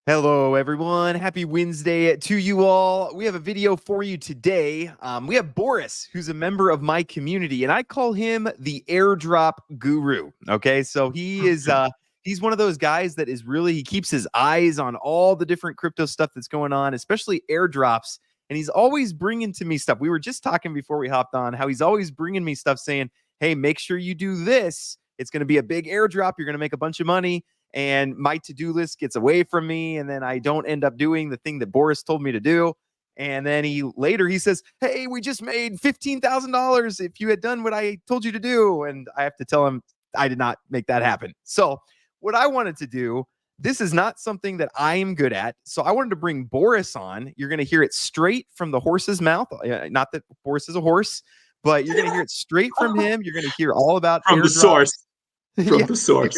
Hello, everyone. Happy Wednesday to you all. We have a video for you today. We have Boris, who's a member of my community, and I call him the airdrop guru. Okay, so he's one of those guys that is really he keeps his eyes on all the different crypto stuff that's going on, especially airdrops. And he's always bringing to me stuff. We were just talking before we hopped on how he's always bringing me stuff saying, "Hey, make sure you do this. It's going to be a big airdrop. You're going to make a bunch of money." And my to-do list gets away from me, and then I don't end up doing the thing that Boris told me to do. And then he says, "Hey, we just made $15,000 if you had done what I told you to do." And I have to tell him I did not make that happen. So what I wanted to do, this is not something that I am good at. So I wanted to bring Boris on. You're going to hear it straight from the horse's mouth. Not that Boris is a horse, but you're going to hear it straight from him. You're going to hear all about From the airdrops. source. From Yeah, the source.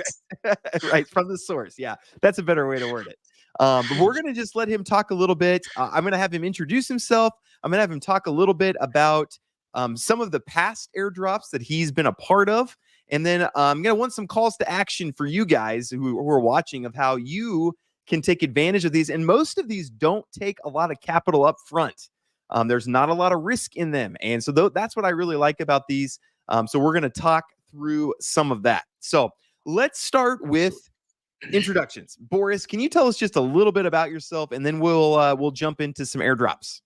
right, from the source. Yeah, that's a better way to word it. But we're going to just let him talk a little bit. I'm going to have him introduce himself. I'm going to have him talk a little bit about some of the past airdrops that he's been a part of. And then I'm going to want some calls to action for you guys who are watching of how you can take advantage of these. And most of these don't take a lot of capital up front. There's not a lot of risk in them. And so that's what I really like about these. So we're going to talk through some of that. So let's start with introductions. Boris, can you tell us just a little bit about yourself, and then we'll jump into some airdrops.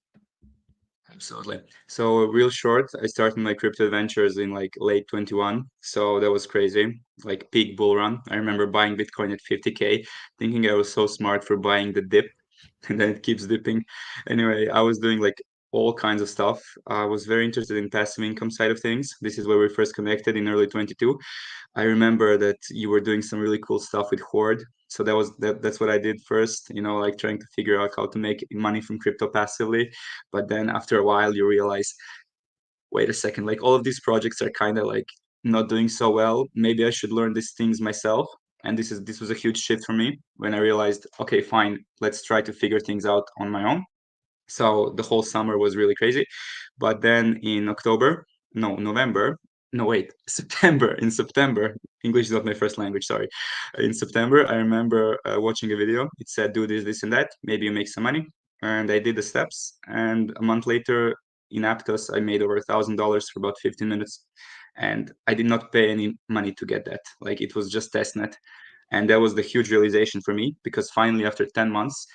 Absolutely. So real short, I started my crypto adventures in like late 21. So that was crazy, like peak bull run. I remember buying Bitcoin at 50K, thinking I was so smart for buying the dip, and then it keeps dipping. Anyway, I was doing like all kinds of stuff. I was very interested in passive income side of things. This is where we first connected in early 22. I remember that you were doing some really cool stuff with Horde. So that's what I did first, like trying to figure out how to make money from crypto passively. But then after a while you realize, wait a second, like all of these projects are kind of like not doing so well. Maybe I should learn these things myself. And this was a huge shift for me when I realized, okay, fine, let's try to figure things out on my own. So the whole summer was really crazy. But then in November, no, wait, September, in September, English is not my first language, sorry. In September, I remember watching a video. It said, do this, this, and that. Maybe you make some money. And I did the steps. And a month later, in Aptos, I made over $1,000 for about 15 minutes. And I did not pay any money to get that. Like it was just testnet. And that was the huge realization for me because finally, after 10 months,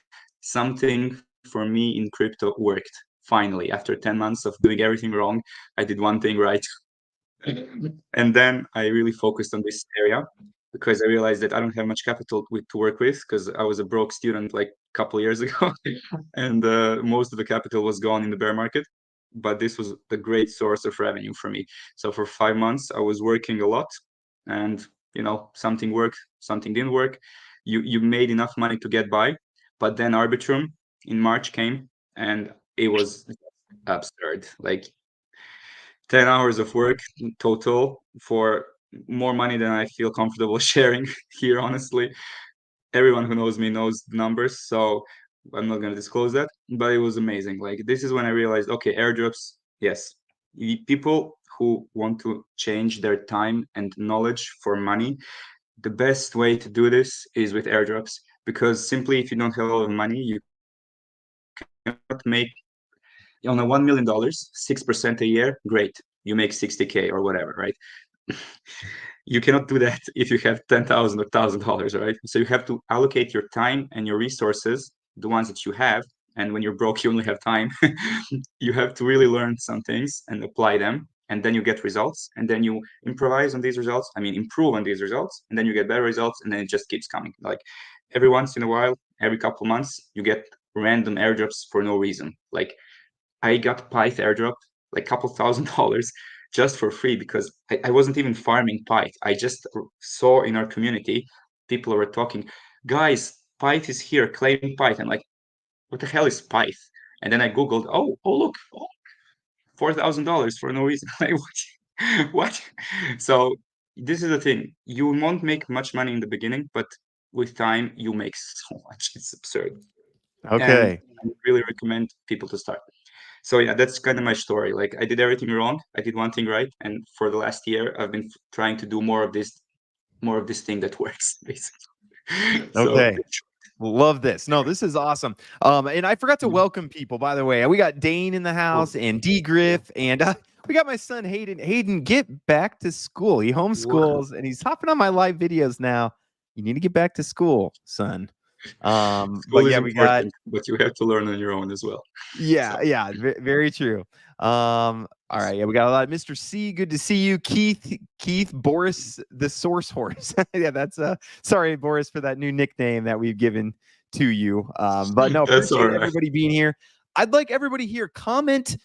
something for me in crypto worked. Finally, after 10 months of doing everything wrong, I did one thing right. And then I really focused on this area because I realized that I don't have much capital to work with because I was a broke student like a couple years ago, and most of the capital was gone in the bear market. But this was a great source of revenue for me. So for 5 months, I was working a lot, and something worked, something didn't work. You made enough money to get by, but then Arbitrum in March came, and it was absurd. Like 10 hours of work total for more money than I feel comfortable sharing here, honestly. Everyone who knows me knows the numbers, so I'm not going to disclose that, but it was amazing. Like, this is when I realized, okay, airdrops, yes. People who want to change their time and knowledge for money, the best way to do this is with airdrops, because simply if you don't have a lot of money, you cannot make on a $1 million, 6% a year, great. You make 60K or whatever, right? You cannot do that if you have 10,000 or $1,000, right? So you have to allocate your time and your resources, the ones that you have. And when you're broke, you only have time. You have to really learn some things and apply them. And then you get results. And then you improvise on these results. I mean, improve on these results. And then you get better results. And then it just keeps coming. Like every once in a while, every couple of months, you get random airdrops for no reason. Like I got Pyth airdrop, like a couple $1,000 just for free because I wasn't even farming Pyth. I just saw in our community, people were talking, guys, Pyth is here, claim Pyth. I'm like, what the hell is Pyth? And then I Googled, look, $4,000 for no reason. Like, what? What? So this is the thing. You won't make much money in the beginning, but with time, you make so much. It's absurd. And Okay. I really recommend people to start. So yeah, that's kind of my story. Like I did everything wrong. I did one thing right, and for the last year, I've been trying to do more of this thing that works, basically. So Okay. Love this. No, this is awesome. And I forgot to welcome people, by the way. We got Dane in the Oh, house and D Griff, and we got my son Hayden. Hayden, get back to school. He wow. homeschools and he's hopping on my live videos now. You need to get back to school, son. But School is yeah, we got important, but you have to learn on your own as well. yeah, So yeah, very true. All right, yeah, we got a lot. Mr. C, good to see you. Keith, Boris, the Source Horse. Yeah, that's sorry, Boris, for that new nickname that we've given to you. But no, that's all appreciate right. everybody being here. I'd like everybody here comment.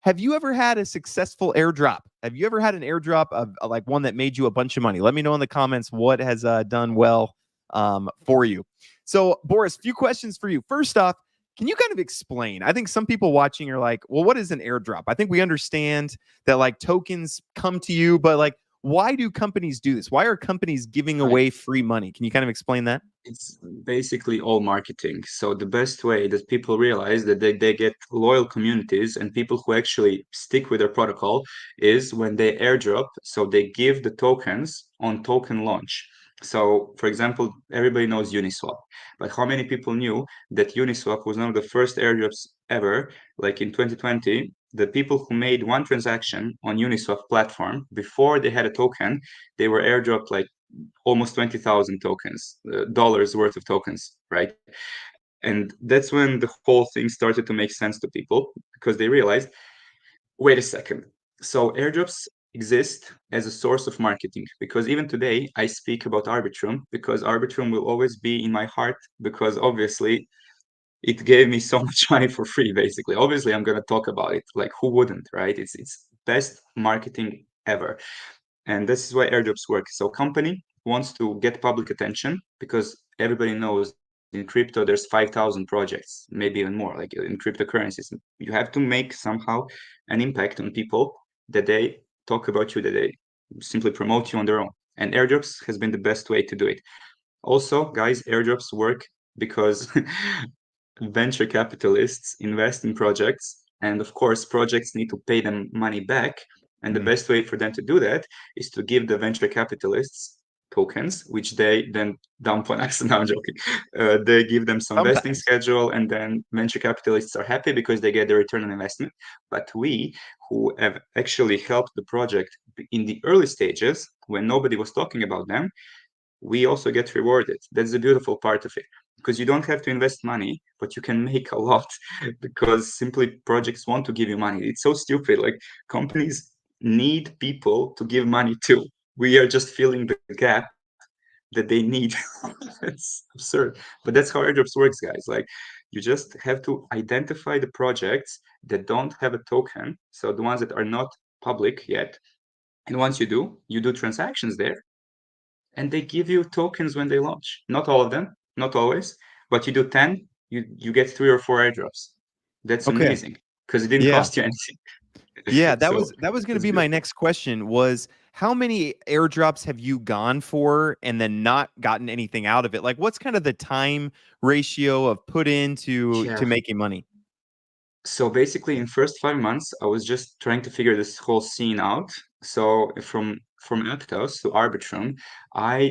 Have you ever had a successful airdrop? Have you ever had an airdrop of like one that made you a bunch of money? Let me know in the comments what has done well for you. So, Boris, few questions for you. First off, can you kind of explain? I think some people watching are like, well, what is an airdrop? I think we understand that like tokens come to you, but like, why do companies do this? Why are companies giving Right. away free money? Can you kind of explain that? It's basically all marketing. So the best way that people realize that they get loyal communities and people who actually stick with their protocol is when they airdrop. So they give the tokens on token launch. So for example, everybody knows Uniswap, but how many people knew that Uniswap was one of the first airdrops ever? Like in 2020, the people who made one transaction on Uniswap platform before they had a token, they were airdropped like almost 20,000 tokens, dollars worth of tokens, right? And that's when the whole thing started to make sense to people because they realized, wait a second. So airdrops exist as a source of marketing because even today I speak about Arbitrum because Arbitrum will always be in my heart because obviously it gave me so much money for free basically. Obviously I'm going to talk about it, like who wouldn't, right? It's best marketing ever. And this is why airdrops work. So company wants to get public attention because everybody knows in crypto there's 5,000 projects, maybe even more, like in cryptocurrencies. You have to make somehow an impact on people that they talk about you, that they simply promote you on their own. And airdrops has been the best way to do it. Also, guys, airdrops work because venture capitalists invest in projects, and of course, projects need to pay them money back. And the Mm. best way for them to do that is to give the venture capitalists tokens, which they then dump on us. No, I'm joking. They give them some vesting Sometimes. schedule, and then venture capitalists are happy because they get the return on investment. But we, who have actually helped the project in the early stages when nobody was talking about them, we also get rewarded. That's the beautiful part of it because you don't have to invest money, but you can make a lot because simply projects want to give you money. It's so stupid. Like companies need people to give money to. We are just filling the gap that they need. It's absurd. But that's how airdrops works, guys. Like you just have to identify the projects that don't have a token. So the ones that are not public yet. And once you do transactions there and they give you tokens when they launch. Not all of them, not always, but you do 10, you get 3 or 4 airdrops. That's Okay. amazing because it didn't Yeah. cost you anything. Yeah, that So was going to it's be my beautiful. next question was how many airdrops have you gone for and then not gotten anything out of it? Like what's kind of the time ratio of put in to Yeah. making money? So basically, in first 5 months, I was just trying to figure this whole scene out. So from Aptos to Arbitrum,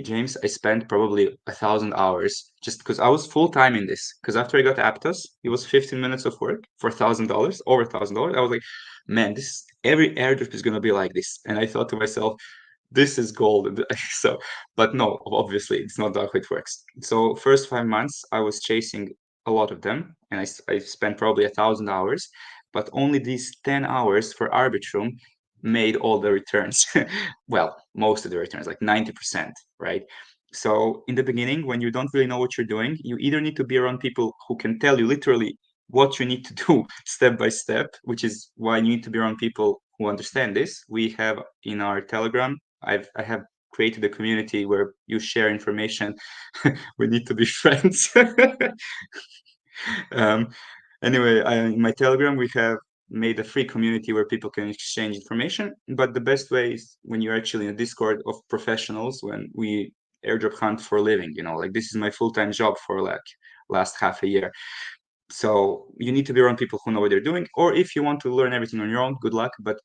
James, I spent probably 1,000 hours just because I was full time in this. Because after I got Aptos, it was 15 minutes of work for $1,000, over $1,000. I was like, man, this every airdrop is gonna be like this. And I thought to myself, this is gold. So, but no, obviously it's not that how it works. So first 5 months, I was chasing a lot of them, and I spent probably 1,000 hours, but only these 10 hours for Arbitrum made all the returns. Well, most of the returns, like 90%, right? So in the beginning, when you don't really know what you're doing, you either need to be around people who can tell you literally what you need to do step by step, which is why you need to be around people who understand this. We have in our Telegram, I have created a community where you share information. We need to be friends. um, anyway, in my Telegram, we have made a free community where people can exchange information. But the best way is when you're actually in a Discord of professionals, when we airdrop hunt for a living, like this is my full-time job for like last half a year. So you need to be around people who know what they're doing. Or if you want to learn everything on your own, good luck. But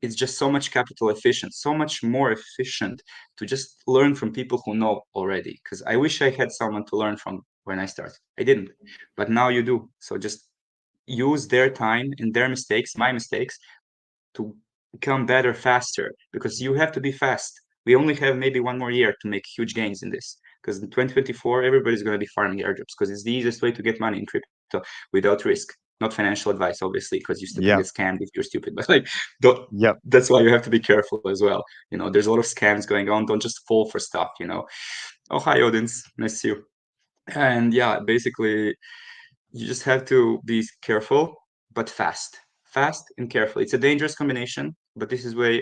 it's just so much capital efficient, so much more efficient to just learn from people who know already. Because I wish I had someone to learn from when I started. I didn't, but now you do. So just use their time and their mistakes, my mistakes, to become better faster, because you have to be fast. We only have maybe one more year to make huge gains in this, because in 2024 everybody's going to be farming airdrops, because it's the easiest way to get money in crypto without risk. Not financial advice, obviously, because you still can Yeah. get scammed if you're stupid, but like, don't, Yep. that's why you have to be careful as well. There's a lot of scams going on. Don't just fall for stuff. Oh, hi, audience, nice to see you. And yeah, basically, you just have to be careful, but fast and careful. It's a dangerous combination, but this is where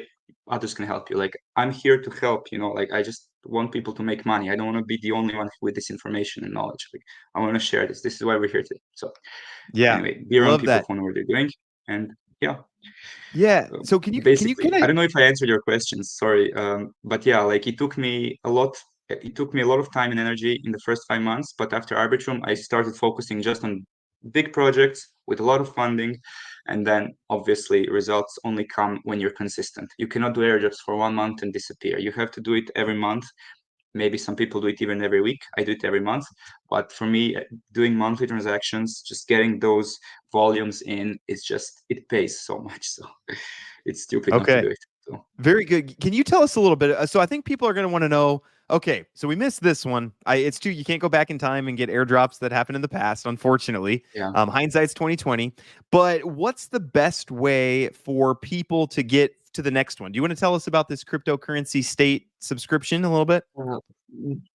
others can help you. Like, I'm here to help, like, I just want people to make money. I don't want to be the only one with this information and knowledge. Like, I want to share this is why we're here today. So Yeah. anyway, be around Love people that. who know what they're doing. And yeah, Yeah. So can you basically, kind I of don't know if I answered your questions, sorry. But yeah, like, it took me a lot of time and energy in the first 5 months, but after Arbitrum, I started focusing just on big projects with a lot of funding. And then obviously results only come when you're consistent. You cannot do airdrops for 1 month and disappear. You have to do it every month. Maybe some people do it even every week. I do it every month. But for me, doing monthly transactions, just getting those volumes in, it pays so much. So it's stupid not to okay. do it. So Very good. Can you tell us a little bit? So I think people are going to want to know. Okay, so we missed this one. It's too. You can't go back in time and get airdrops that happened in the past. Unfortunately, yeah. hindsight's 2020. But what's the best way for people to get to the next one? Do you want to tell us about this cryptocurrency state subscription a little bit?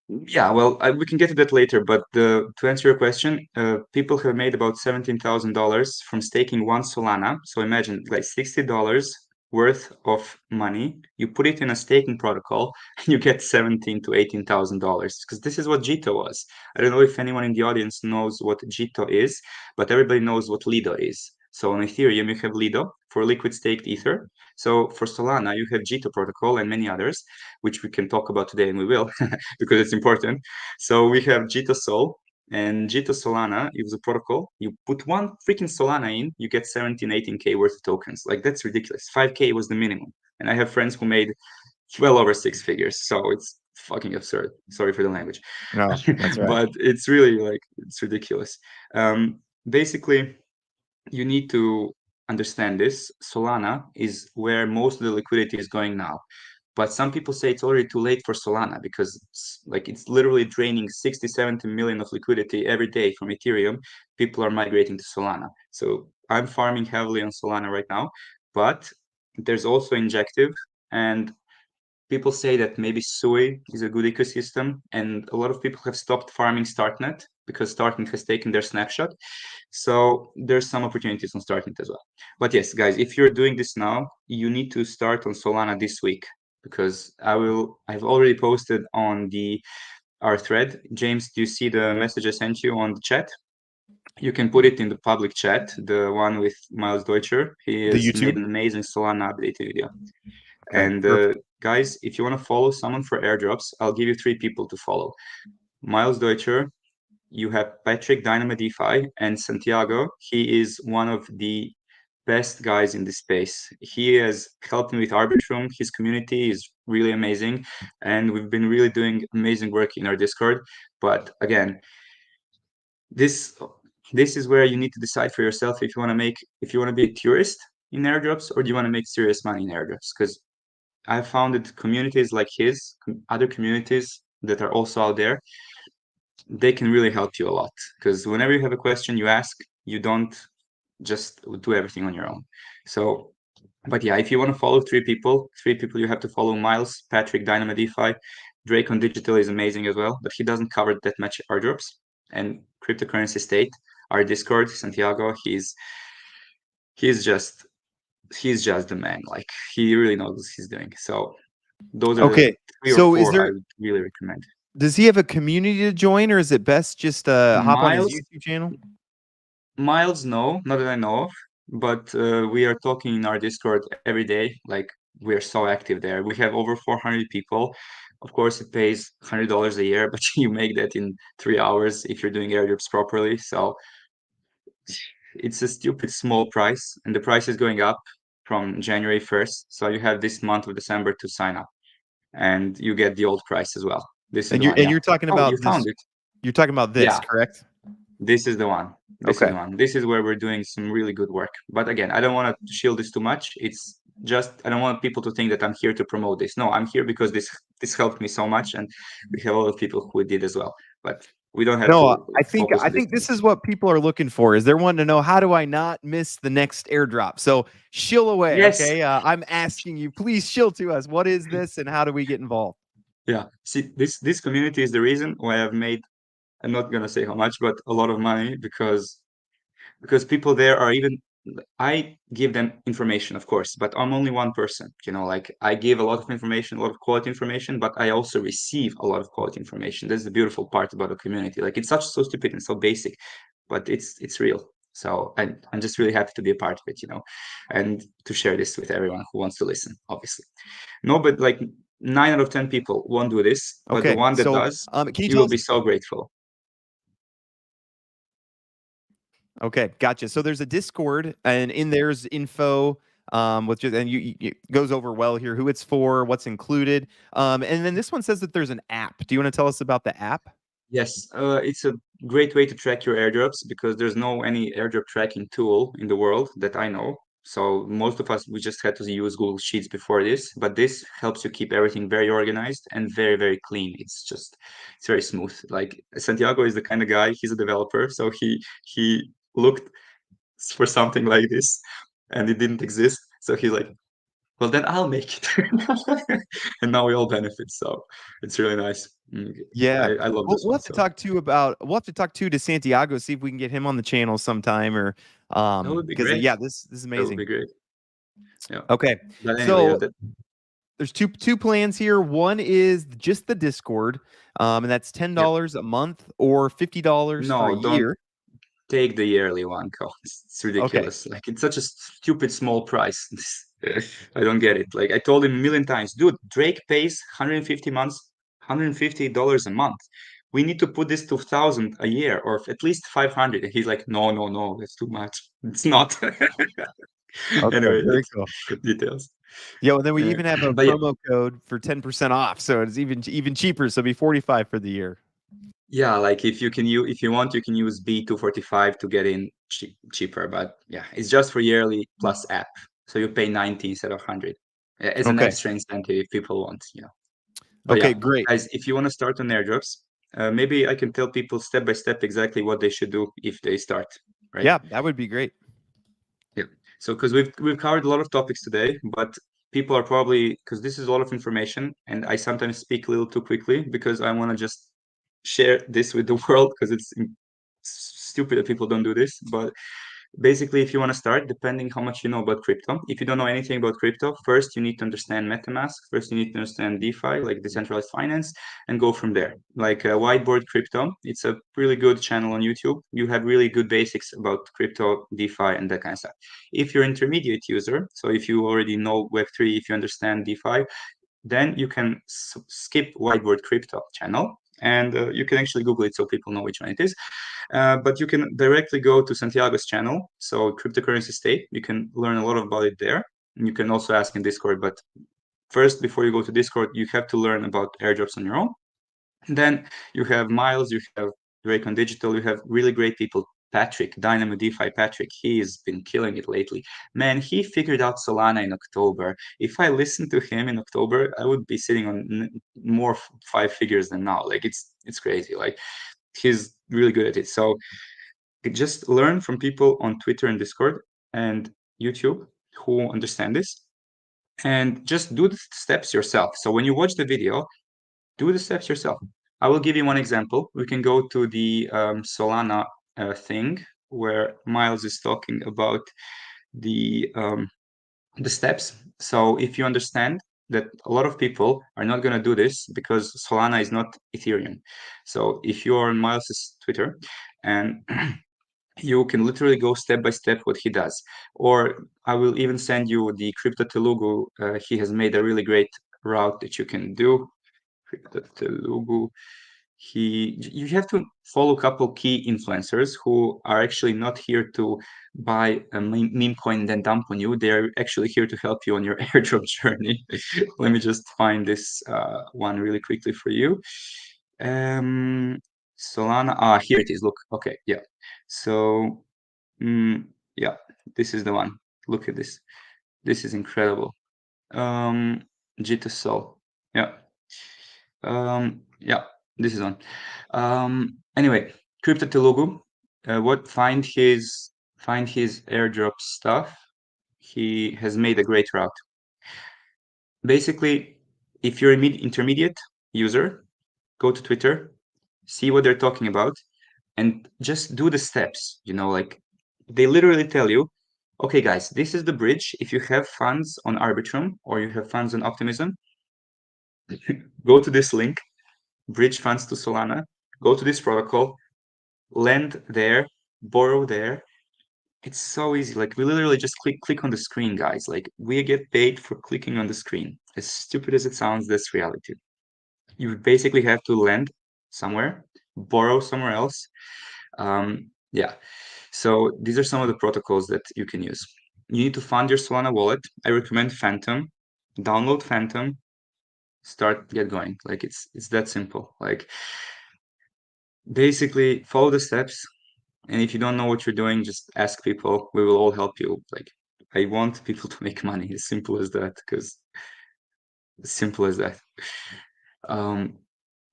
Yeah, well, we can get to that later, but to answer your question, people have made about $17,000 from staking one Solana. So imagine, like, $60 worth of money. You put it in a staking protocol, and you get $17 to $18,000, because this is what Jito was. I don't know if anyone in the audience knows what Jito is, but everybody knows what Lido is. So on Ethereum, you have Lido for liquid staked Ether. So for Solana, you have Jito protocol and many others, which we can talk about today, and we will. Because it's important. So we have Jito Sol, and Jito Solana is a protocol. You put one freaking Solana in, you get 17, 18K worth of tokens. Like, that's ridiculous. 5K was the minimum. And I have friends who made well over six figures. So it's fucking absurd. Sorry for the language. No, that's right. But it's really, like, it's ridiculous. Basically, you need to understand this. Solana is where most of the liquidity is going now. But some people say it's already too late for Solana, because it's literally draining 60, 70 million of liquidity every day from Ethereum. People are migrating to Solana. So I'm farming heavily on Solana right now, but there's also Injective, and people say that maybe Sui is a good ecosystem, and a lot of people have stopped farming Startnet because Startnet has taken their snapshot. So there's some opportunities on Startnet as well. But yes, guys, if you're doing this now, you need to start on Solana this week, because I've already posted on our thread. James, do you see the message I sent you on the chat? You can put it in the public chat, the one with Miles Deutscher. He The has made YouTube. an amazing Solana update video. Okay. And Perfect. guys, if you want to follow someone for airdrops, I'll give you 3 people to follow. Miles Deutscher, you have Patrick Dynamo DeFi, and Santiago. He is one of the best guys in this space. He has helped me with Arbitrum. His community is really amazing, and we've been really doing amazing work in our Discord. But again, this this is where you need to decide for yourself if you want to be a tourist in airdrops, or do you want to make serious money in airdrops. Because I found that communities like other communities that are also out there, they can really help you a lot. Because whenever you have a question, you ask, you don't just do everything on your own. So, but yeah, if you want to follow 3 people, you have to follow Miles, Patrick, Dynamo DeFi. Drake on Digital is amazing as well, but he doesn't cover that much airdrops. And Cryptocurrency State, our Discord, Santiago, he's just he's just the man. Like, he really knows what he's doing. So those are the Okay. 3 or 4 I would really recommend. Does he have a community to join, or is it best just hop on his Miles, YouTube channel? no, not that I know of, but we are talking in our Discord every day. Like, we're so active there. We have over 400 people. Of course, it pays $100 a year, but you make that in 3 hours if you're doing airdrops properly. So it's a stupid small price, and the price is going up. from January 1st. So you have this month of December to sign up, and you get the old price as well. This is And the one, yeah. you're talking Oh, you about found this. it. You're talking about this, Yeah, correct? this is the one. This is Okay. the one. This is where we're doing some really good work. But again, I don't want to shield this too much. It's just I don't want people to think that I'm here to promote this. No, I'm here because this helped me so much, and we have a lot of people who did as well. But we don't have No, to focus I on this think too this is much. what people are looking for. Is they're wanting to know, how do I not miss the next airdrop? So shill away, Yes. okay? I'm asking you, please shill to us. What is this, and how do we get involved? Yeah. See, this community is the reason why I've made, I'm not gonna say how much, but a lot of money because people there are even I give them information, of course, but I'm only one person. Like I give a lot of information, a lot of quality information, but I also receive a lot of quality information. That's the beautiful part about the community. Like it's so stupid and so basic, but it's real. So I'm just really happy to be a part of it, and to share this with everyone who wants to listen, obviously. No, but like 9 out of 10 people won't do this, but the Okay, one that so does, can you you tell will us? be so grateful. Okay, gotcha. So there's a Discord, and in there's info, with just, and it goes over well here who it's for, what's included, and then this one says that there's an app. Do you want to tell us about the app? Yes, it's a great way to track your airdrops because there's no any airdrop tracking tool in the world that I know. So most of us, we just had to use Google Sheets before this, but this helps you keep everything very organized and very, very clean. It's very smooth. Like Santiago is the kind of guy, he's a developer, so he looked for something like this and it didn't exist. So he's like, well, then I'll make it. And now we all benefit. So it's really nice. Yeah. I love We'll, this we'll one. have to So talk to about we'll have to talk to Santiago, see if we can get him on the channel sometime, or that would be because great. yeah, this is That would amazing. be great. Yeah. Okay. But anyway, So there's two plans here. One is just the Discord, and that's yeah. $10 a month or $50 for a No, don't year. take the yearly one, Cole. It's Okay. ridiculous. Like it's such a stupid small price. I don't get it. Like I told him a million times, dude, Drake pays 150 months, $150 a month. We need to put this to 1,000 a year or at least 500. And he's like, no, no, no, that's too much. It's not. Okay, Anyway, very it's cool. details. Yeah, well, then we Uh, even have a but yeah, promo code for 10% off, so it's even cheaper. So it'll be 45 for the year. yeah, like if you want, you can use B245 to get in cheaper. But yeah, it's just for yearly plus app. So you pay 90 instead of 100 as an Okay. extra incentive if people want. But Okay, yeah, great. guys, if you want to start on airdrops, maybe I can tell people step by step exactly what they should do if they start, right? Yeah, that would be great. Yeah. So because we've covered a lot of topics today, but people are probably because this is a lot of information, and I sometimes speak a little too quickly because I want to just share this with the world because it's stupid that people don't do this. But basically, if you want to start, depending how much you know about crypto, if you don't know anything about crypto, first you need to understand MetaMask, first you need to understand DeFi, like decentralized finance, and go from there. Like Whiteboard Crypto, it's a really good channel on YouTube. You have really good basics about crypto, DeFi, and that kind of stuff. If you're intermediate user, so if you already know Web3, if you understand DeFi, then you can skip Whiteboard Crypto channel. And you can actually Google it so people know which one it is. But you can directly go to Santiago's channel, so Cryptocurrency State. You can learn a lot about it there. And you can also ask in Discord. But first, before you go to Discord, you have to learn about airdrops on your own. And then you have Miles, you have Drake on Digital, you have really great people. Patrick, Dynamo DeFi Patrick, he's been killing it lately. Man, he figured out Solana in October. If I listened to him in October, I would be sitting on more five figures than now. Like it's crazy. Like he's really good at it. So just learn from people on Twitter and Discord and YouTube who understand this, and just do the steps yourself. So when you watch the video, do the steps yourself. I will give you one example. We can go to the Solana thing where Miles is talking about the um, the steps. So if you understand that a lot of people are not going to do this because Solana is not Ethereum. So if you're on Miles's Twitter and you can literally go step by step what he does. Or I will even send you the Crypto Telugu. He has made a really great route that you can do. Crypto Telugu. You have to follow a couple key influencers who are actually not here to buy a meme coin and then dump on you. They're actually here to help you on your airdrop journey. Let me just find this one really quickly for you. Solana, here it is. Look, okay, yeah. So, yeah, this is the one. Look at this. This is incredible. Jitter yeah. Yeah, this is on. Anyway, Crypto Telugu, find his airdrop stuff. He has made a great route. Basically, if you're an intermediate user, go to Twitter, see what they're talking about, and just do the steps. Like they literally tell you, okay, guys, this is the bridge. If you have funds on Arbitrum or you have funds on Optimism, go to this link, bridge funds to Solana, go to this protocol, lend there, borrow there. It's so easy. Like we literally just click on the screen, guys. Like we get paid for clicking on the screen. As stupid as it sounds, that's reality. You basically have to lend somewhere, borrow somewhere else. Yeah. So these are some of the protocols that you can use. You need to fund your Solana wallet. I recommend Phantom. Download Phantom. Get going. Like it's that simple. Like basically follow the steps. And if you don't know what you're doing, just ask people. We will all help you. Like I want people to make money. As simple as that.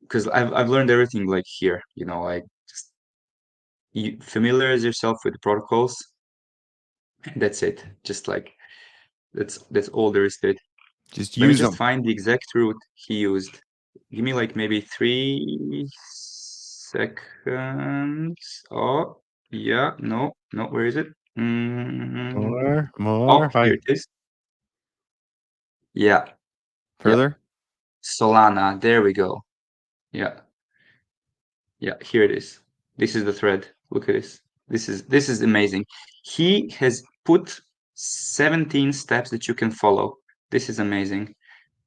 Because I've learned everything like here. Like just you familiarize yourself with the protocols. That's it. Just like that's all there is to it. Just Let me use just them. find the exact route he used. Give me like maybe 3 seconds. Oh, yeah. No, no. Where is it? More. Oh, Hi. here it is. Yeah, yeah. Further. Solana. There we go. Yeah, yeah. Here it is. This is the thread. Look at this. This is amazing. He has put 17 steps that you can follow. This is amazing.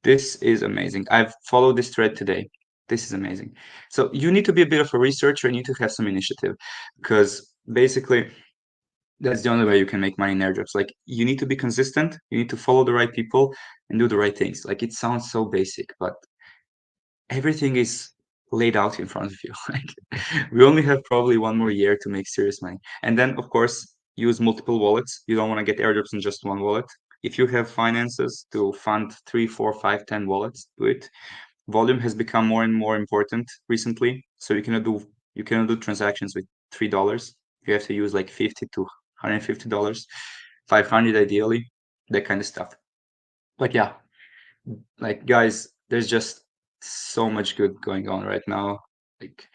This is amazing. I've followed this thread today. This is amazing. So you need to be a bit of a researcher. You need to have some initiative because basically that's the only way you can make money in airdrops. Like you need to be consistent. You need to follow the right people and do the right things. Like it sounds so basic, but everything is laid out in front of you. Like we only have probably one more year to make serious money. And then of course use multiple wallets. You don't want to get airdrops in just one wallet. If you have finances to fund 3, 4, 5, 10 wallets, do it. Volume has become more and more important recently. So you cannot do transactions with $3. You have to use like 50 to $150, 500 ideally, that kind of stuff. But yeah, like guys, there's just so much good going on right now. Like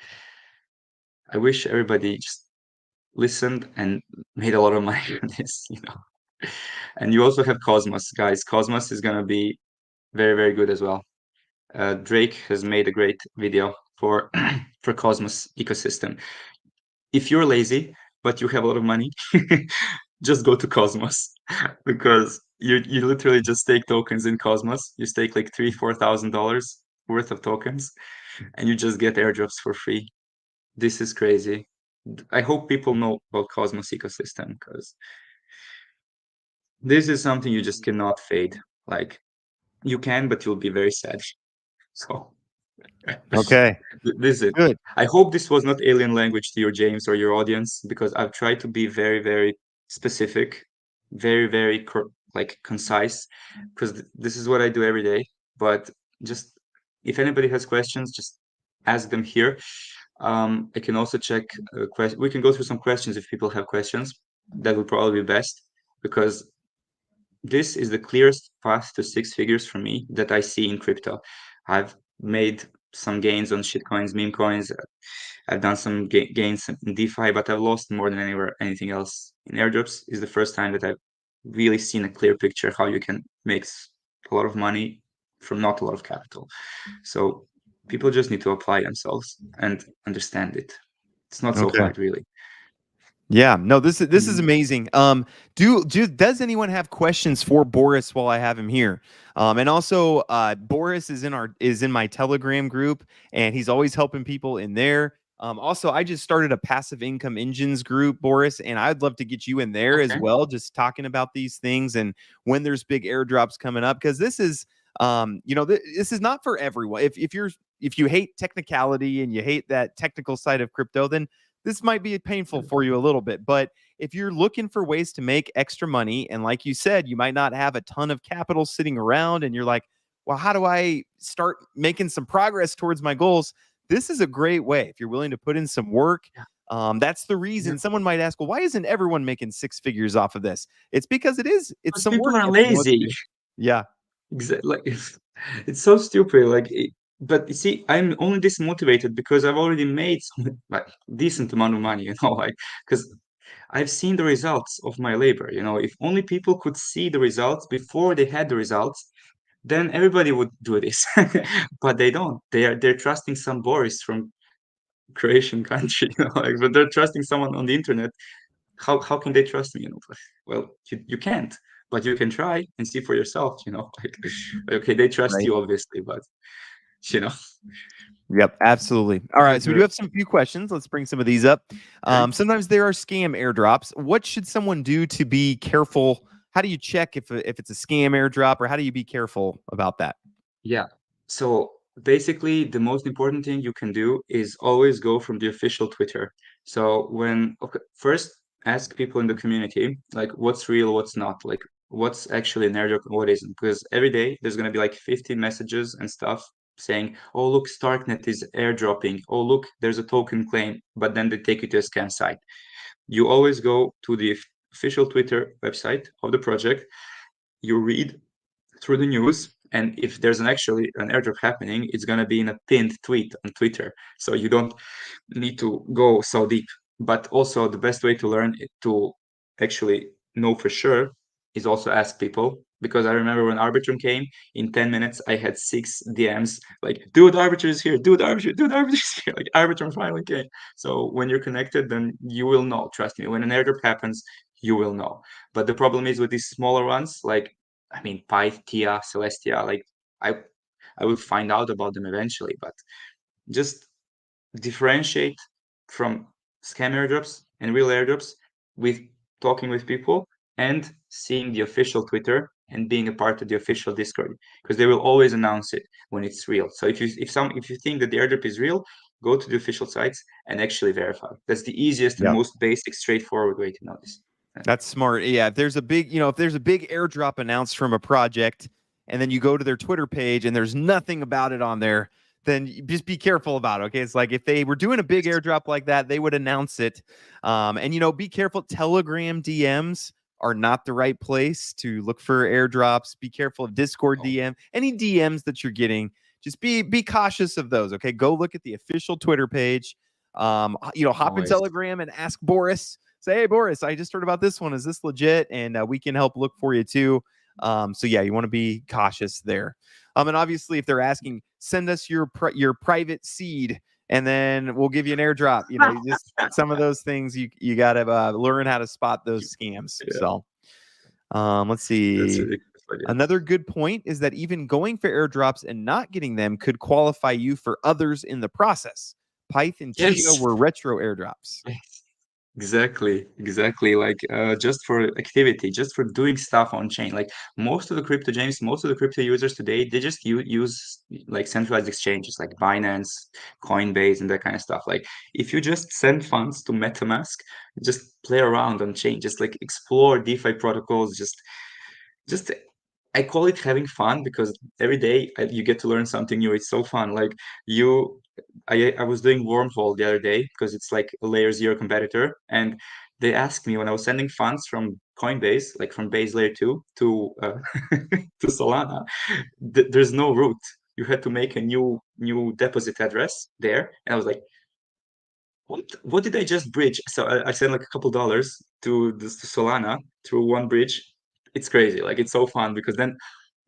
I wish everybody just listened and made a lot of money on this. And you also have Cosmos, guys. Cosmos is gonna be very, very good as well. Drake has made a great video for for Cosmos ecosystem. If you're lazy but you have a lot of money, just go to Cosmos because you literally just stake tokens in Cosmos. You stake like $3,000-4,000 worth of tokens, and you just get airdrops for free. This is crazy. I hope people know about Cosmos ecosystem because this is something you just cannot fade. Like you can, but you'll be very sad. So Okay. this is it. Good. I hope this was not alien language to your James or your audience because I've tried to be very, very specific, very, very like concise because this is what I do every day. But just if anybody has questions, just ask them here. I can also check we can go through some questions if people have questions. That would probably be best because this is the clearest path to 6 figures for me that I see in crypto. I've made some gains on shitcoins, meme coins. I've done some gains in DeFi, but I've lost more than anything else. In airdrops is the first time that I've really seen a clear picture how you can make a lot of money from not a lot of capital. So people just need to apply themselves and understand it. It's not so Okay. hard, really. Yeah, no, this is Mhm. amazing. Does anyone have questions for Boris while I have him here? And also, Boris is in my Telegram group, and he's always helping people in there. Also, I just started a passive income engines group, Boris, and I'd love to get you in there as Okay. well, just talking about these things and when there's big airdrops coming up, because this is, this is not for everyone. If you hate technicality and you hate that technical side of crypto, then this might be painful for you a little bit. But if you're looking for ways to make extra money, and like you said, you might not have a ton of capital sitting around, and you're like, well, how do I start making some progress towards my goals? This is a great way if you're willing to put in some work. Yeah. That's the reason someone might ask, well, why isn't everyone making six figures off of this? It's because it's Because some people work are you have to know what to lazy. do. Yeah. Like it's so stupid. But you see, I'm only this motivated because I've already made some like decent amount of money, like because I've seen the results of my labor. If only people could see the results before they had the results, then everybody would do this. But they don't. They're trusting some Boris from Croatian country, but they're trusting someone on the internet. How can they trust me? Well, you can't, but you can try and see for yourself. Like, okay, they trust Right. you obviously, but you know, Yep, absolutely. All right, so we do they're- have some few questions. Let's bring some of these up. okay. Sometimes there are scam airdrops. What should someone do to be careful? How do you check if it's a scam airdrop, or how do you be careful about that? Yeah. So basically, the most important thing you can do is always go from the official Twitter. So okay, first ask people in the community, like what's real, what's not, like what's actually an airdrop and what isn't. Because every day there's going to be like 15 messages and stuff saying, oh, look, Starknet is airdropping. Oh, look, there's a token claim, but then they take you to a scam site. You always go to the official Twitter website of the project. You read through the news, and if there's actually an airdrop happening, it's going to be in a pinned tweet on Twitter, so you don't need to go so deep. But also the best way to learn it, to actually know for sure, is also ask people, because I remember when Arbitrum came, in 10 minutes I had 6 DMs like, dude, Arbiter is here, dude, Arbiter is here, like Arbitrum finally came. So when you're connected, then you will know, trust me, when an airdrop happens, you will know. But the problem is with these smaller ones, like, I mean, Pythia, Celestia, like I I will find out about them eventually, but just differentiate from scam airdrops and real airdrops with talking with people and seeing the official Twitter and being a part of the official Discord, because they will always announce it when it's real. So if you think that the airdrop is real, go to the official sites and actually verify. That's the easiest and Yeah. most basic, straightforward way to know this. That's smart. Yeah, if there's a big airdrop announced from a project, and then you go to their Twitter page and there's nothing about it on there, then just be careful about it. Okay, it's like if they were doing a big airdrop like that, they would announce it. And be careful. Telegram DMs are not the right place to look for airdrops. Be careful of Discord Oh, DM. Any DMs that you're getting, just be cautious of those. Okay, go look at the official Twitter page. Hop in always. Telegram and ask Boris. Say, hey, Boris, I just heard about this one. Is this legit? And we can help look for you too. So yeah, you want to be cautious there. And obviously, if they're asking, send us your private seed, and then we'll give you an airdrop. Just some of those things you got to learn how to spot those scams. Yeah, So let's that's see. ridiculous. But yeah. Another good point is that even going for airdrops and not getting them could qualify you for others in the process. Python and Tio Yes. were retro airdrops. Exactly. Like just for activity, just for doing stuff on chain. Like most of the crypto users today, they just use like centralized exchanges like Binance, Coinbase, and that kind of stuff. Like if you just send funds to MetaMask, just play around on chain, just like explore DeFi protocols, just I call it having fun because every day you get to learn something new. It's so fun. Like you, I was doing Wormhole the other day because it's like a layer zero competitor, and they asked me when I was sending funds from Coinbase, like from base layer two to to Solana, there's no route. You had to make a new deposit address there, and I was like, what did I just bridge? So I sent like a couple dollars to this to Solana through one bridge. It's crazy. Like it's so fun because then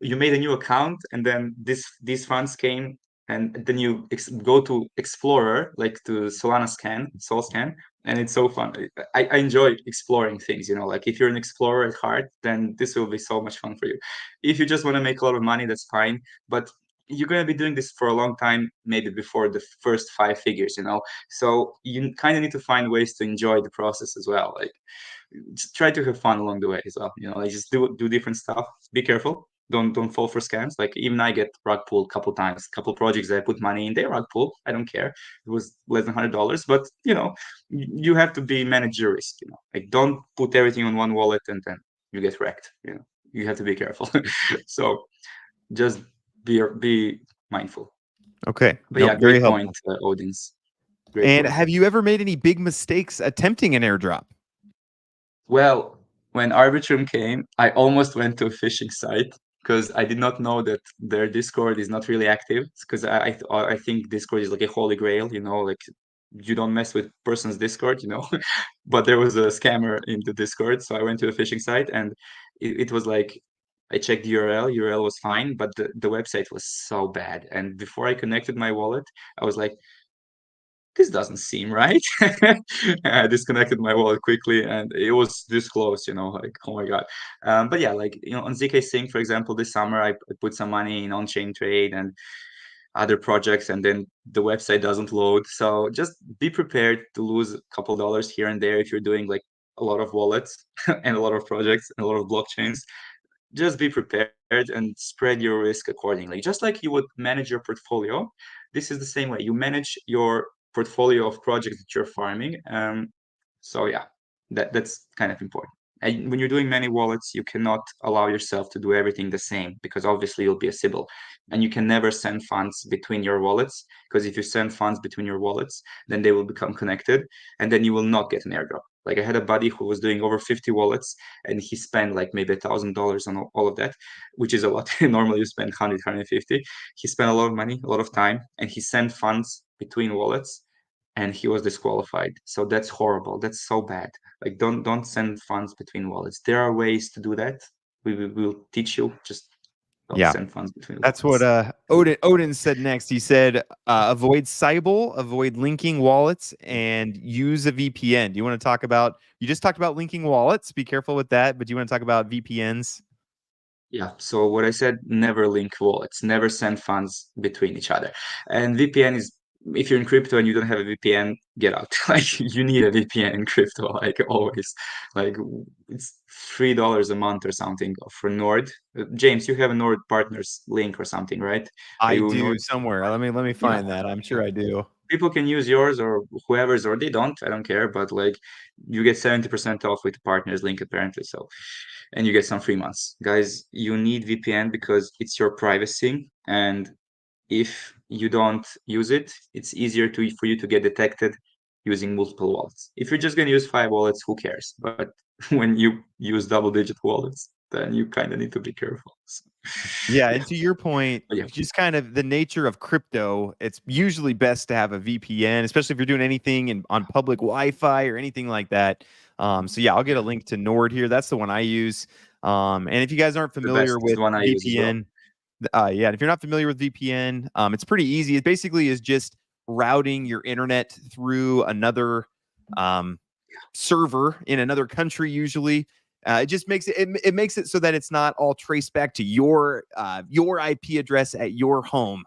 you made a new account and then these funds came and then you go to Explorer, like to Solana scan, Sol scan, and it's so fun. I enjoy exploring things, you know, like if you're an explorer at heart, then this will be so much fun for you. If you just want to make a lot of money, that's fine, but you're going to be doing this for a long time, maybe before the first 5 figures, you know. So you kind of need to find ways to enjoy the process as well. Like just try to have fun along the way as well, you know, like just do different stuff. Be careful, don't fall for scams. Like even I get rug pulled a couple times, couple projects that I put money in, they rug pulled. I don't care, it was less than $100, but you know, you have to be manage your risk, you know, like don't put everything on one wallet and then you get wrecked, you know. You have to be careful. So just be mindful. Okay. But Nope. yeah, Very great point, helpful. Odin's. Great And point. have you ever made any big mistakes attempting an airdrop? Well, when Arbitrum came, I almost went to a phishing site because I did not know that their Discord is not really active. Because I think Discord is like a holy grail, you know, like you don't mess with person's Discord, you know. But there was a scammer in the Discord, so I went to a phishing site, and it was like I checked the URL. URL was fine, but the website was so bad. And before I connected my wallet, I was like, this doesn't seem right. I disconnected my wallet quickly, and it was this close, you know, like, oh my God. But yeah, like, you know, on ZK Sync, for example, this summer, I put some money in on-chain trade and other projects, and then the website doesn't load. So just be prepared to lose a couple dollars here and there if you're doing like a lot of wallets and a lot of projects and a lot of blockchains. Just be prepared and spread your risk accordingly. Just like you would manage your portfolio, this is the same way. You manage your portfolio of projects that you're farming. So yeah, that's kind of important. And when you're doing many wallets, you cannot allow yourself to do everything the same because obviously you'll be a Sybil. And you can never send funds between your wallets, because if you send funds between your wallets, then they will become connected and then you will not get an airdrop. Like I had a buddy who was doing over 50 wallets and he spent like maybe $1,000 on all of that, which is a lot. Normally you spend 100, 150. He spent a lot of money, a lot of time, and he sent funds between wallets and he was disqualified. So that's horrible. That's so bad. Like don't send funds between wallets. There are ways to do that. We will teach you. Just don't Yeah. send funds between That's what wallets. Odin said next. He said avoid Sybil, avoid linking wallets, and use a VPN. Do you want to talk about? You just talked about linking wallets. Be careful with that. But do you want to talk about VPNs? Yeah, so what I said, never link wallets, never send funds between each other. And VPN is, if you're in crypto and you don't have a VPN, get out. Like you need a VPN in crypto, like always. Like it's $3 a month or something for Nord. James, you have a Nord Partners link or something, right? Are I you do Nord? somewhere. Let me Yeah. find that. I'm sure I do. People can use yours or whoever's, or they don't, I don't care, but like you get 70% off with the partners link apparently. So, and you get some free months. Guys, you need VPN because it's your privacy, and if you don't use it, it's easier for you to get detected using multiple wallets. If you're just going to use 5 wallets, who cares? But when you use double-digit wallets, then you kind of need to be careful. So, Yeah, yeah, and to your point, but yeah, just kind of the nature of crypto, it's usually best to have a VPN, especially if you're doing anything on public Wi-Fi or anything like that. So yeah, I'll get a yeah, link to Nord here. That's the one I use. And if you guys aren't the best familiar is with the one I use as well. VPN, yeah, if you're not familiar with VPN, it's pretty easy. It basically is just routing your internet through another um, server in another country, usually. It just makes it makes it so that it's not all traced back to your IP address at your home.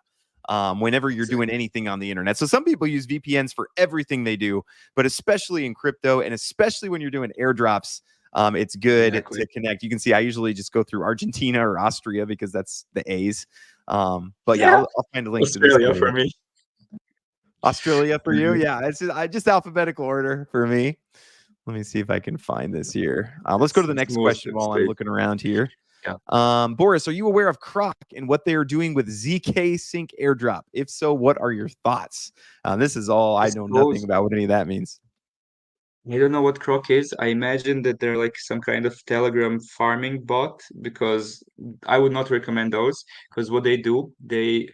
Whenever you're doing Exactly. anything on the internet. So some people use VPNs for everything they do, but especially in crypto and especially when you're doing airdrops, it's good Exactly. to connect. You can see I usually just go through Argentina or Austria because that's the A's. But yeah, Yeah. I'll find a link to this Australia for for you. me. Australia for you, Mhm. yeah. It's just, I just alphabetical order for me. Let me see if I can find this here. Let's go to the It's next most question while I'm straight. looking around here. Yeah. Boris, are you aware of Croc and what they are doing with ZK Sync airdrop? If so, what are your thoughts? This is all I I know nothing suppose about what any of that means. I don't know what Croc is. I imagine that they're like some kind of Telegram farming bot, because I would not recommend those, because what they do, they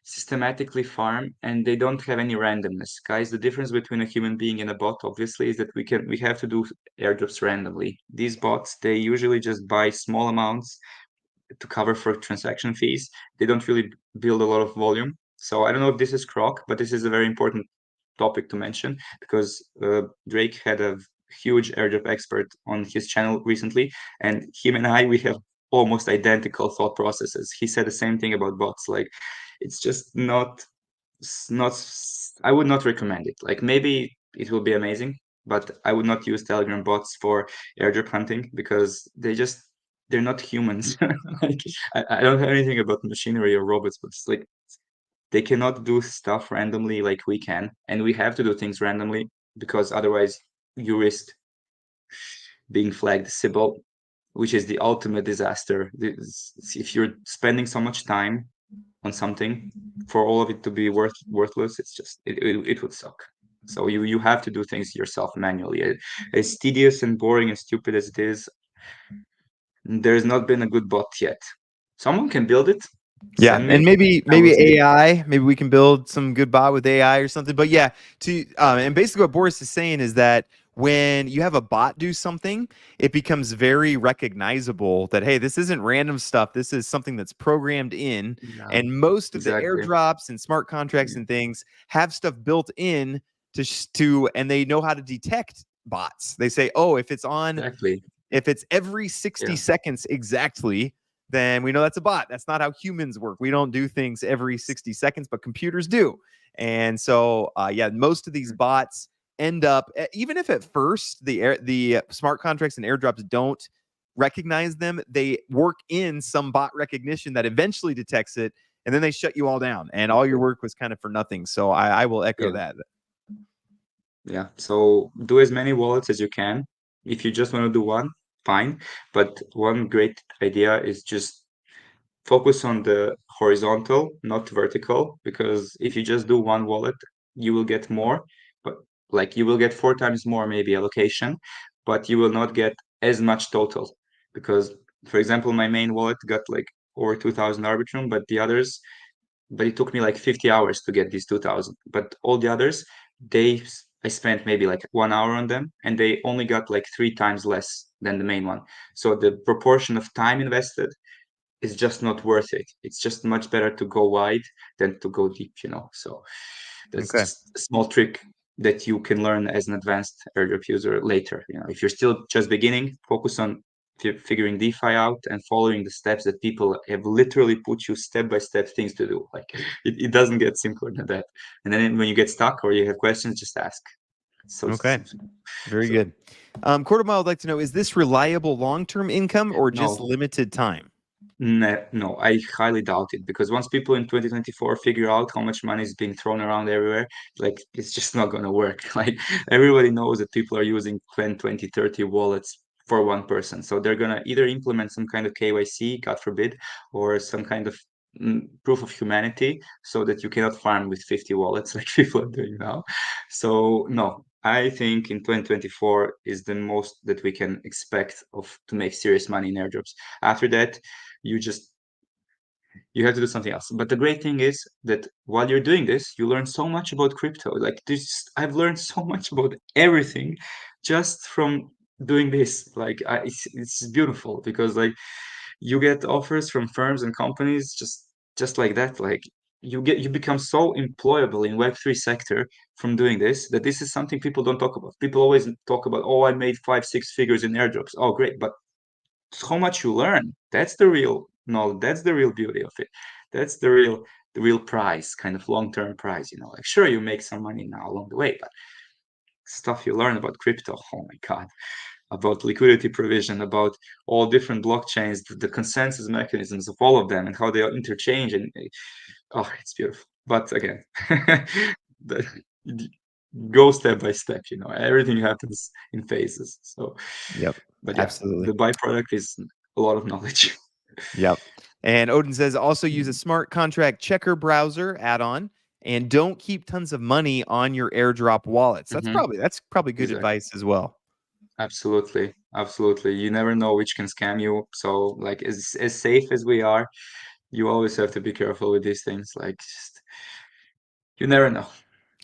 systematically farm and they don't have any randomness. Guys, the difference between a human being and a bot obviously is that we have to do airdrops randomly. These bots, they usually just buy small amounts to cover for transaction fees. They don't really build a lot of volume. So I don't know if this is Croc, but this is a very important topic to mention because Drake had a huge airdrop expert on his channel recently, and him and we have almost identical thought processes. He said the same thing about bots. Like, it's just not. I would not recommend it. Like, maybe it will be amazing, but I would not use Telegram bots for airdrop hunting because they're not humans. Like, I don't have anything about machinery or robots, but it's like they cannot do stuff randomly like we can, and we have to do things randomly because otherwise you risk being flagged Sybil, which is the ultimate disaster. If you're spending so much time on something for all of it to be worthless, it's just it would suck. So you have to do things yourself manually. As tedious and boring and stupid as it is, there's not been a good bot yet. Someone can build it. Yeah, Send and me. maybe I will see. AI, maybe we can build some good bot with AI or something. But yeah, and basically what Boris is saying is that when you have a bot do something, it becomes very recognizable that hey, this isn't random stuff. This is something that's programmed in, Yeah, and most of the exactly. airdrops and smart contracts Yeah, and things have stuff built in and they know how to detect bots. They say, oh, exactly. if it's every 60 Yeah. seconds exactly, then we know that's a bot. That's not how humans work. We don't do things every 60 seconds, but computers do. And so, yeah, most of these Mm. bots end up, even if at first the smart contracts and airdrops don't recognize them, they work in some bot recognition that eventually detects it, and then they shut you all down, and all your work was kind of for nothing. So I will echo Yeah. that. Yeah. So do as many wallets as you can. If you just want to do one, fine. But one great idea is just focus on the horizontal, not vertical, because if you just do one wallet, you will get more, but like you will get 4 times more maybe allocation, but you will not get as much total. Because, for example, my main wallet got like over 2,000 Arbitrum, but it took me like 50 hours to get these 2,000. But all the others, I spent maybe like 1 hour on them, and they only got like 3 times less than the main one. So the proportion of time invested is just not worth it. It's just much better to go wide than to go deep. So that's Okay. just a small trick that you can learn as an advanced airdrop user later. If you're still just beginning, focus on figuring DeFi out and following the steps that people have literally put you step-by-step things to do. Like it doesn't get simpler than that. And then when you get stuck or you have questions, just ask. So Okay. simple. Very So good. Quarter mile would like to know, is this reliable long-term income or just no, limited time? No, I highly doubt it because once people in 2024 figure out how much money is being thrown around everywhere, like it's just not going to work. Like everybody knows that people are using 10, 20, 30 wallets for one person. So they're going to either implement some kind of KYC, God forbid, or some kind of proof of humanity so that you cannot farm with 50 wallets like people are doing now. So no, I think in 2024 is the most that we can expect of to make serious money in airdrops. After that, you just you have to do something else. But the great thing is that while you're doing this, you learn so much about crypto. Like this, I've learned so much about everything just from doing this. Like it's beautiful because like you get offers from firms and companies just like that. Like you become so employable in Web3 sector from doing this that this is something people don't talk about. People always talk about, oh, I made 5, 6 figures in airdrops. Oh, great, but how much you learn. That's the real knowledge. That's the real beauty of it. That's the real prize, kind of long-term prize. Like sure you make some money now along the way, but stuff you learn about crypto, oh my God, about liquidity provision, about all different blockchains, the consensus mechanisms of all of them and how they interchange, and oh, it's beautiful. But again, the, go step by step. Everything happens in phases. So Yep. but yeah, Absolutely. the byproduct is a lot of knowledge. Yep. And Odin says also use a smart contract checker browser add-on and don't keep tons of money on your airdrop wallets. That's Mhm. probably good Exactly. advice as well. Absolutely. Absolutely. You never know which can scam you. So, like, as safe as we are, you always have to be careful with these things. Like, just, you never know.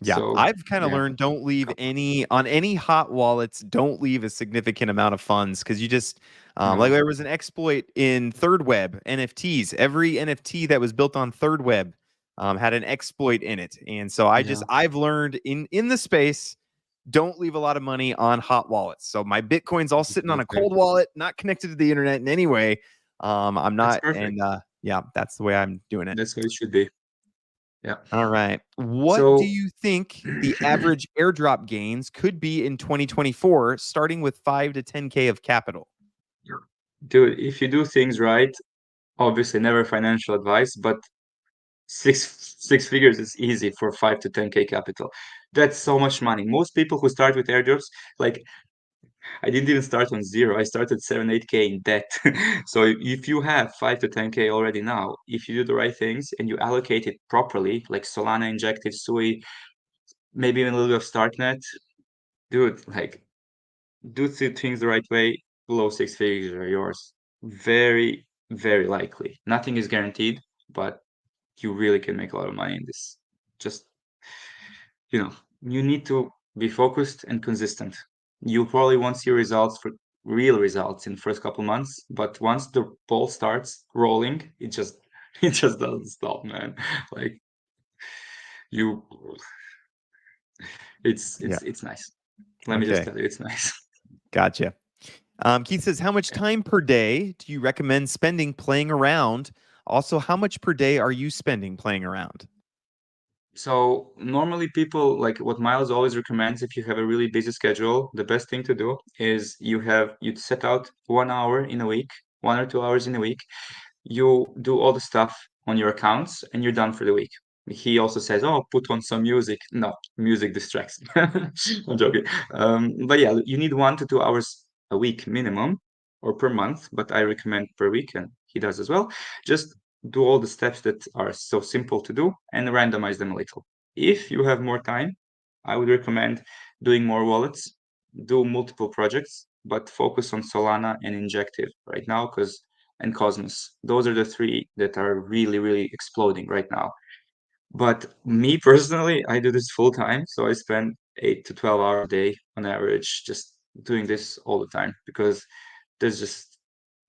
Yeah, So, I've kind of yeah. learned don't leave Go. any hot wallets, don't leave a significant amount of funds because you just like No. there was an exploit in Third Web NFTs. Every NFT that was built on Third Web had an exploit in it. And so I've learned in the space, don't leave a lot of money on hot wallets. So my Bitcoin's all sitting on a cold wallet, not connected to the internet in any way. I'm That's not, perfect. and yeah, that's the way I'm doing it. That's how it should be. Yeah. All right. What do So, you think the average airdrop gains could be in 2024, starting with 5 to 10K of capital? dude, if you do things right, obviously never financial advice, but six figures is easy for 5 to 10K capital. That's so much money. Most people who start with airdrops, like I didn't even start on zero. I started 7, 8K in debt. So if you have 5 to 10K already now, if you do the right things and you allocate it properly, like Solana injective, Sui, maybe even a little bit of StartNet, dude, like do things the right way, below 6 figures are yours. Very, very likely. Nothing is guaranteed, but you really can make a lot of money in this. Just, you need to be focused and consistent. You probably won't see results for real results in the first couple months, but once the ball starts rolling, it just doesn't stop, man. Like you, Yeah. it's nice. Let me just Okay. tell you, it's nice. Gotcha. Keith says, how much time per day do you recommend spending playing around? Also, how much per day are you spending playing around? So normally people like what Miles always recommends if you have a really busy schedule, the best thing to do is you set out 1 hour in a week, 1 or 2 hours in a week. You do all the stuff on your accounts and you're done for the week. He also says, "Oh, put on some music." No, music distracts me. I'm joking. But yeah, you need 1 to 2 hours a week minimum or per month, but I recommend per week, and he does as well. Just do all the steps that are so simple to do and randomize them a little. If you have more time, I would recommend doing more wallets, do multiple projects, but focus on Solana and Injective right now and Cosmos. Those are the three that are really, really exploding right now. But me personally, I do this full time, so I spend 8 to 12 hours a day on average just doing this all the time because there's just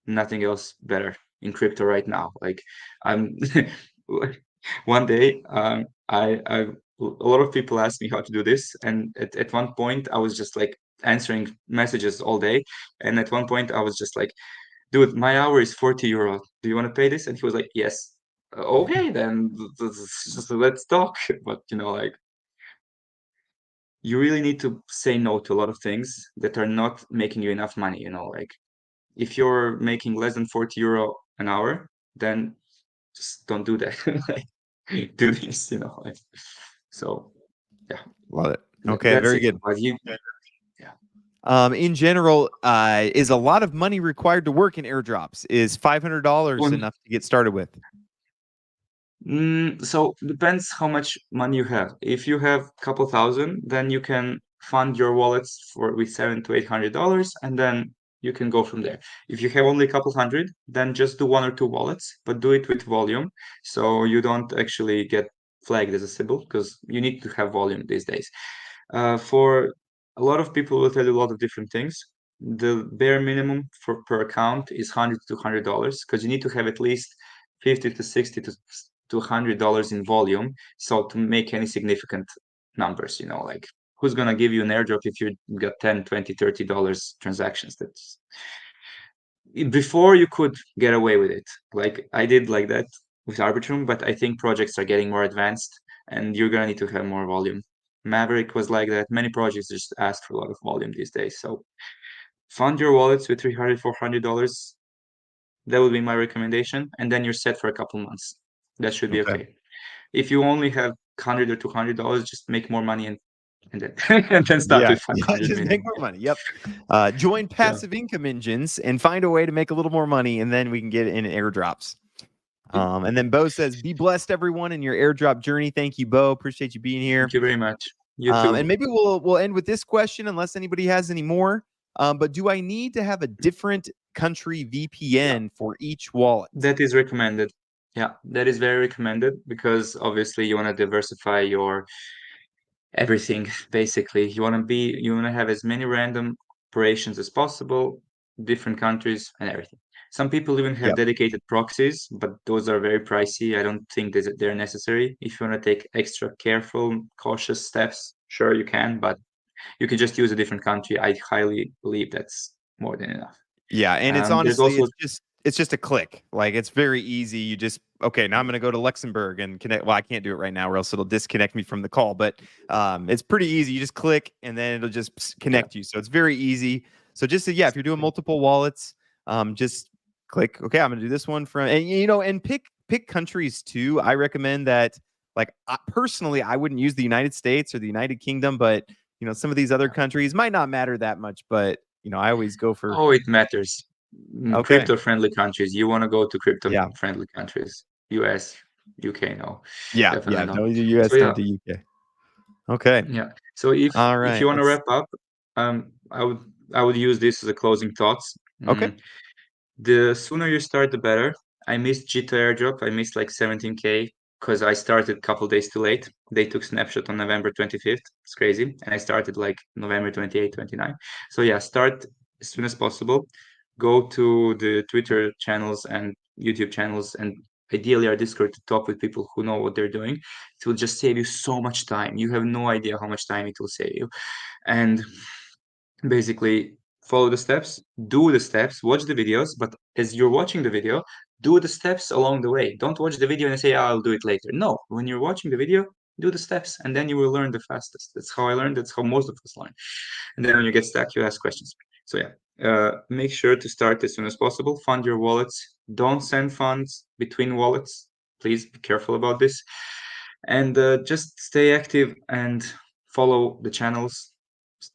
nothing else better in crypto right now. Like I'm one day, I a lot of people ask me how to do this, and at one point I was just like answering messages all day, and at one point I was just like, dude, my hour is 40 euro. Do you want to pay this? And he was like, yes. Okay, then let's talk. But like you really need to say no to a lot of things that are not making you enough money. Like if you're making less than 40 euro an hour, then just don't do that. Like do this, like so. Yeah, Love it. Okay, that's very it. good. But yeah. In general, is a lot of money required to work in airdrops? Is $500 On enough to get started with? So depends how much money you have. If you have a couple thousand, then you can fund your wallets with $700 to $800, and then you can go from there. If you have only a couple hundred, then just do 1 or 2 wallets, but do it with volume, so you don't actually get flagged as a Sybil because you need to have volume these days. For a lot of people will tell you a lot of different things. The bare minimum for per account is $100 to $200 because you need to have at least 50 to 60 to $100 in volume. So to make any significant numbers, like who's gonna give you an airdrop if you got 10, 20, $30 transactions? That's before you could get away with it. Like I did like that with Arbitrum, but I think projects are getting more advanced and you're gonna need to have more volume. Maverick was like that. Many projects just ask for a lot of volume these days. So fund your wallets with $300, $400. That would be my recommendation. And then you're set for a couple months. That should be Okay. okay. If you only have $100 or $200, just make more money and then and then start Yeah, with yeah, 500 just make minimum. more money. Yep. Join Yeah. passive income engines and find a way to make a little more money, and then we can get in airdrops. And then Bo says, "Be blessed, everyone, in your airdrop journey." Thank you, Bo. Appreciate you being here. Thank you very much. You And too. maybe we'll end with this question, unless anybody has any more. But do I need to have a different country Yeah, VPN for each wallet? that is recommended. Yeah, that is very recommended because obviously you want to diversify your everything. Basically, you want to have as many random operations as possible, different countries and everything. Some people even have Yep. dedicated proxies, but those are very pricey. I don't think they're necessary. If you want to take extra careful, cautious steps, sure you can, but you can just use a different country. I highly believe that's more than enough. Yeah, and it's There's honestly, also it's just a click. Like it's very easy. You just okay, now I'm going to go to Luxembourg and connect. Well, I can't do it right now, or else it'll disconnect me from the call. But it's pretty easy. You just click, and then it'll just connect you. So it's very easy. So just yeah, if you're doing multiple wallets, just click. Okay, I'm going to do this one from, and and pick countries too. I recommend that. Like personally, I wouldn't use the United States or the United Kingdom, but some of these other countries might not matter that much. But I always go for. Oh, it matters. Okay. Crypto-friendly countries. You want to go to Yeah. crypto-friendly countries. US, UK, no. Yeah. Definitely Yeah. not. Don't do So US, yeah, don't do UK. Okay. yeah. So All if right. you want to wrap up, I would use this as a closing thoughts. Okay. The sooner you start, the better. I missed Jito airdrop. I missed like 17K because I started a couple days too late. They took snapshot on November 25th. It's crazy. And I started like November 28, 29. So yeah, start as soon as possible. Go to the Twitter channels and YouTube channels and ideally our Discord to talk with people who know what they're doing. It will just save you so much time. You have no idea how much time it will save you. And basically follow the steps, do the steps, watch the videos, but as you're watching the video, do the steps along the way. Don't watch the video and say, oh, I'll do it later. No, when you're watching the video, do the steps and then you will learn the fastest. That's how I learned. That's how most of us learn. And then when you get stuck, you ask questions. So yeah, make sure to start as soon as possible. Fund your wallets. Don't send funds between wallets. Please be careful about this. And just stay active and follow the channels,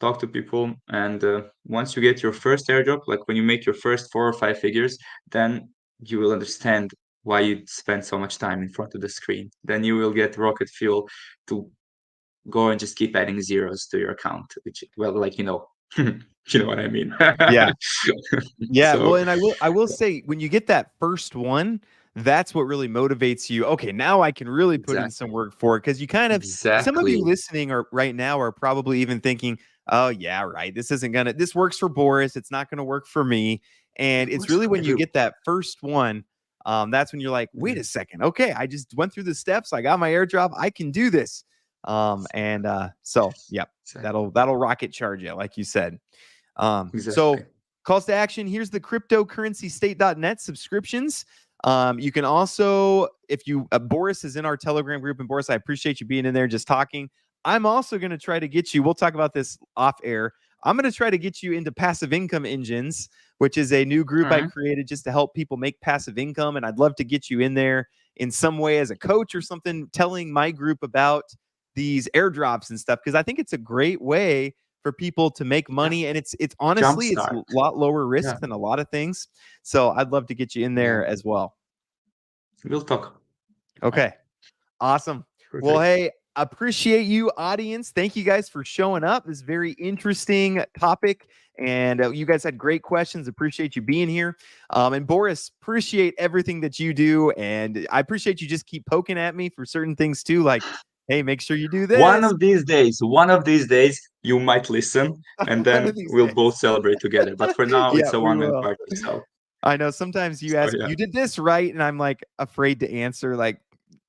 talk to people. And once you get your first airdrop, like when you make your first 4 or 5 figures, then you will understand why you spend so much time in front of the screen. Then you will get rocket fuel to go and just keep adding zeros to your account, which, well, like, you know what I mean. Yeah. Yeah. Well, So and I will say when you get that first one, that's what really motivates you. Okay, now I can really put in some exactly, work for it because you kind of some of you exactly, listening are right now are probably even thinking, oh yeah, right. This works for Boris. It's not gonna work for me. And it it's works really for when you everyone. get that first one, that's when you're like, wait a second, okay, I just went through the steps, I got my airdrop, I can do this. And so yeah, Exactly, that'll rocket charge you, like you said. So exactly. calls to action. Here's the cryptocurrencystate.net subscriptions. You can also, if you, Boris is in our Telegram group, and Boris, I appreciate you being in there just talking. I'm also going to try to get you, we'll talk about this off air. I'm going to try to get you into passive income engines, which is a new All group I right. created just to help people make passive income. And I'd love to get you in there in some way as a coach or something, telling my group about these airdrops and stuff, because I think it's a great way for people to make Yeah. money, and it's honestly it's Jumpstart. a lot lower Yeah. risk than a lot of things. So I'd love to get you in Yeah. there as well. We'll talk. All right. Okay, awesome. Well, Perfect. hey, appreciate you, audience. Thank you guys for showing up. This very interesting topic, and you guys had great questions. Appreciate you being here. And Boris, appreciate everything that you do, and I appreciate you just keep poking at me for certain things too, like, hey, make sure you do this One of these days, you might listen, and one then of these we'll days. both celebrate together. But for now, Yeah, it's a we one-man will. party. So, I know sometimes you so ask, yeah, you did this right, and I'm like afraid to answer, like,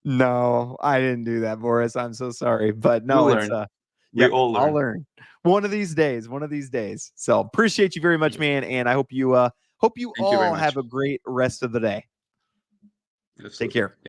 no, I didn't do that, Boris. I'm so sorry. But we'll no, it's learn. We yep, all I'll learn. learn. One of these days, one of these days. So appreciate you very much, Yes. man. And I hope you Thank you very all much. have a great rest of the day. Take Absolutely. care.